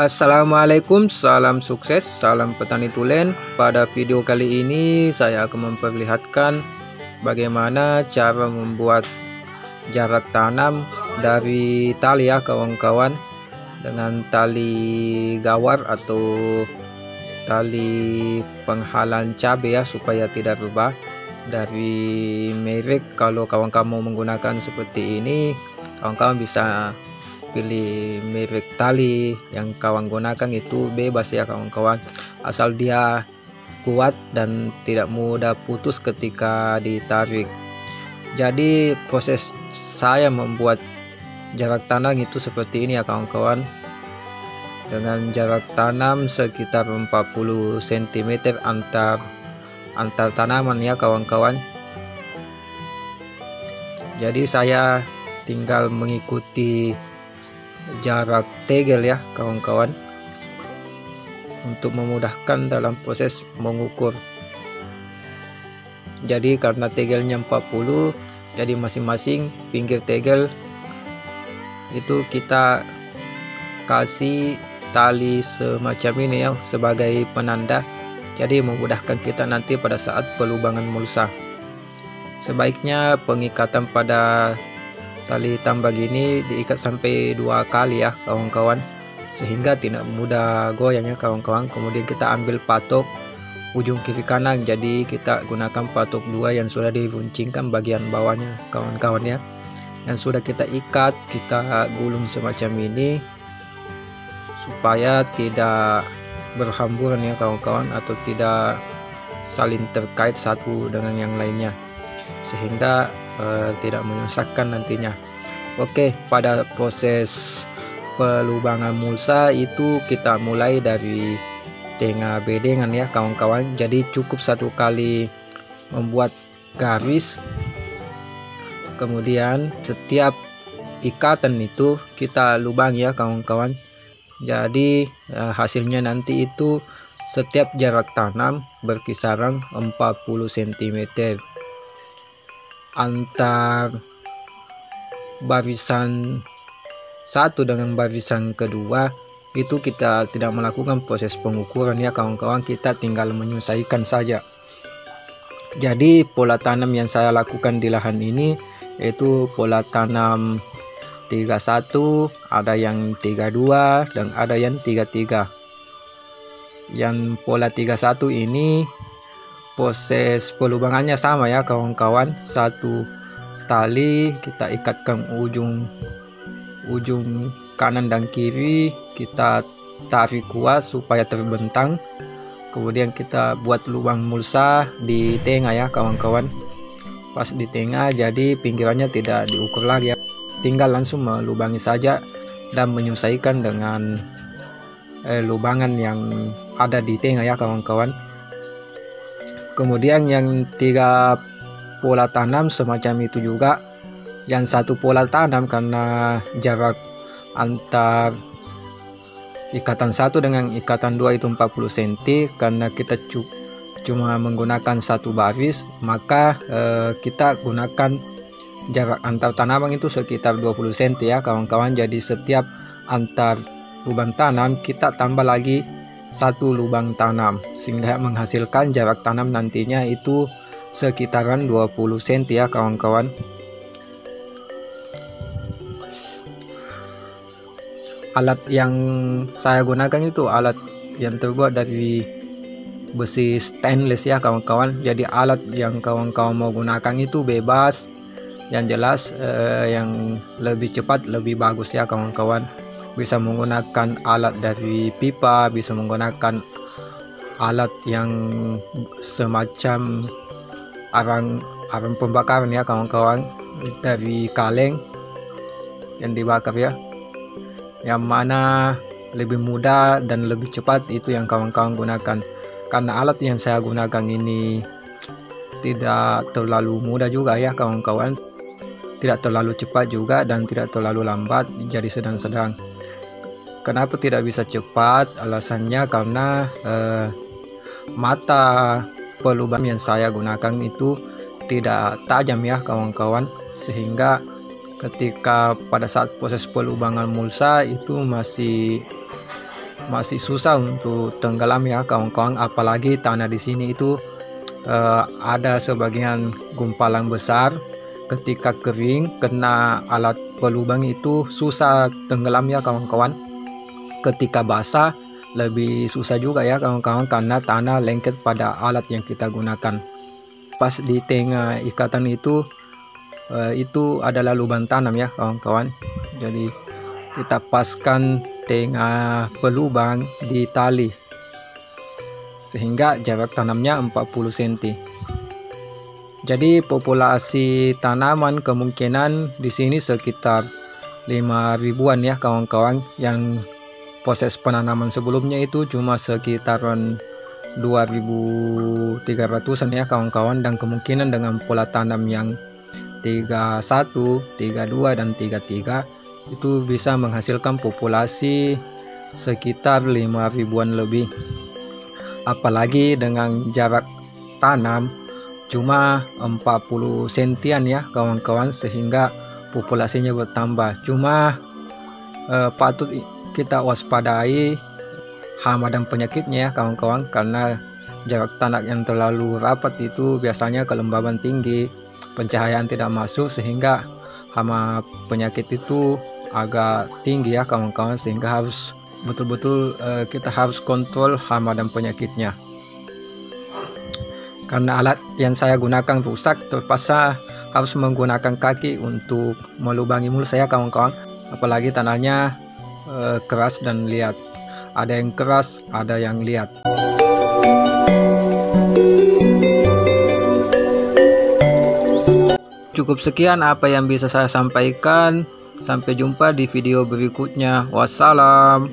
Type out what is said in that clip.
Assalamualaikum, salam sukses, salam petani tulen. Pada video kali ini saya akan memperlihatkan bagaimana cara membuat jarak tanam dari tali ya kawan-kawan, dengan tali gawar atau tali penghalang cabai ya, supaya tidak berubah dari merek. Kalau kawan-kawan mau menggunakan seperti ini, kawan-kawan bisa pilih merek tali yang kawan gunakan, itu bebas ya kawan-kawan, asal dia kuat dan tidak mudah putus ketika ditarik. Jadi proses saya membuat jarak tanam itu seperti ini ya kawan-kawan, dengan jarak tanam sekitar 40 cm antar tanaman ya kawan-kawan. Jadi saya tinggal mengikuti jarak tegel ya kawan-kawan, untuk memudahkan dalam proses mengukur. Jadi karena tegelnya 40, jadi masing-masing pinggir tegel itu kita kasih tali semacam ini ya, sebagai penanda. Jadi memudahkan kita nanti pada saat pelubangan mulsa. Sebaiknya pengikatan pada tali tambang ini diikat sampai 2 kali ya kawan-kawan, sehingga tidak mudah goyang ya kawan-kawan. Kemudian kita ambil patok ujung kiri kanan, jadi kita gunakan patok 2 yang sudah diruncingkan bagian bawahnya kawan-kawan ya, dan sudah kita ikat, kita gulung semacam ini supaya tidak berhamburan ya kawan-kawan, atau tidak saling terkait satu dengan yang lainnya, sehingga tidak menyusahkan nantinya. Oke, pada proses pelubangan mulsa itu kita mulai dari tengah bedengan ya kawan-kawan. Jadi cukup 1 kali membuat garis, kemudian setiap ikatan itu kita lubang ya kawan-kawan. Jadi hasilnya nanti itu setiap jarak tanam berkisaran 40 cm antar barisan satu dengan barisan kedua. Itu kita tidak melakukan proses pengukuran ya kawan-kawan, kita tinggal menyesuaikan saja. Jadi pola tanam yang saya lakukan di lahan ini yaitu pola tanam 31, ada yang 32 dan ada yang 33. Yang pola 31 ini proses pelubangannya sama ya kawan-kawan, 1 tali kita ikatkan ujung kanan dan kiri, kita tarik kuat supaya terbentang. Kemudian kita buat lubang mulsa di tengah ya kawan-kawan, pas di tengah, jadi pinggirannya tidak diukur lagi ya, tinggal langsung melubangi saja dan menyesuaikan dengan lubangan yang ada di tengah ya kawan-kawan. Kemudian yang 3 pola tanam semacam itu juga. Yang 1 pola tanam, karena jarak antar ikatan 1 dengan ikatan 2 itu 40 cm, karena kita cuma menggunakan 1 baris, maka kita gunakan jarak antar tanaman itu sekitar 20 cm ya kawan-kawan. Jadi setiap antar lubang tanam kita tambah lagi 1 lubang tanam, sehingga menghasilkan jarak tanam nantinya itu sekitaran 20 cm ya kawan-kawan. Alat yang saya gunakan itu alat yang terbuat dari besi stainless ya kawan-kawan. Jadi alat yang kawan-kawan mau gunakan itu bebas, yang jelas yang lebih cepat lebih bagus ya kawan-kawan. Bisa menggunakan alat dari pipa, bisa menggunakan alat yang semacam arang pembakaran ya kawan-kawan, dari kaleng yang dibakar ya. Yang mana lebih mudah dan lebih cepat itu yang kawan-kawan gunakan. Karena alat yang saya gunakan ini tidak terlalu mudah juga ya kawan-kawan, tidak terlalu cepat juga dan tidak terlalu lambat, jadi sedang-sedang. Kenapa tidak bisa cepat? Alasannya karena mata pelubang yang saya gunakan itu tidak tajam ya kawan-kawan, sehingga ketika pada saat proses pelubangan mulsa itu masih masih susah untuk tenggelam ya kawan-kawan, apalagi tanah di sini itu ada sebagian gumpalan besar. Ketika kering kena alat pelubang itu susah tenggelam ya kawan-kawan. Ketika basah lebih susah juga ya kawan-kawan, karena tanah lengket pada alat yang kita gunakan. Pas di tengah ikatan itu adalah lubang tanam ya kawan-kawan. Jadi kita paskan tengah pelubang di tali sehingga jarak tanamnya 40 cm. Jadi populasi tanaman kemungkinan di sini sekitar 5.000-an ya kawan-kawan. Yang proses penanaman sebelumnya itu cuma sekitaran 2.300-an ya kawan-kawan, dan kemungkinan dengan pola tanam yang 31, 32 dan 33 itu bisa menghasilkan populasi sekitar 5.000-an lebih. Apalagi dengan jarak tanam cuma 40 sentian ya kawan-kawan, sehingga populasinya bertambah. Cuma patut kita waspadai hama dan penyakitnya ya kawan-kawan, karena jarak tanam yang terlalu rapat itu biasanya kelembaban tinggi, pencahayaan tidak masuk, sehingga hama penyakit itu agak tinggi ya kawan-kawan, sehingga harus betul-betul kita harus kontrol hama dan penyakitnya. Karena alat yang saya gunakan rusak, terpaksa harus menggunakan kaki untuk melubangi mulut saya kawan-kawan. Apalagi tanahnya keras dan liat. Ada yang keras, ada yang liat. Cukup sekian apa yang bisa saya sampaikan. Sampai jumpa di video berikutnya. Wassalam.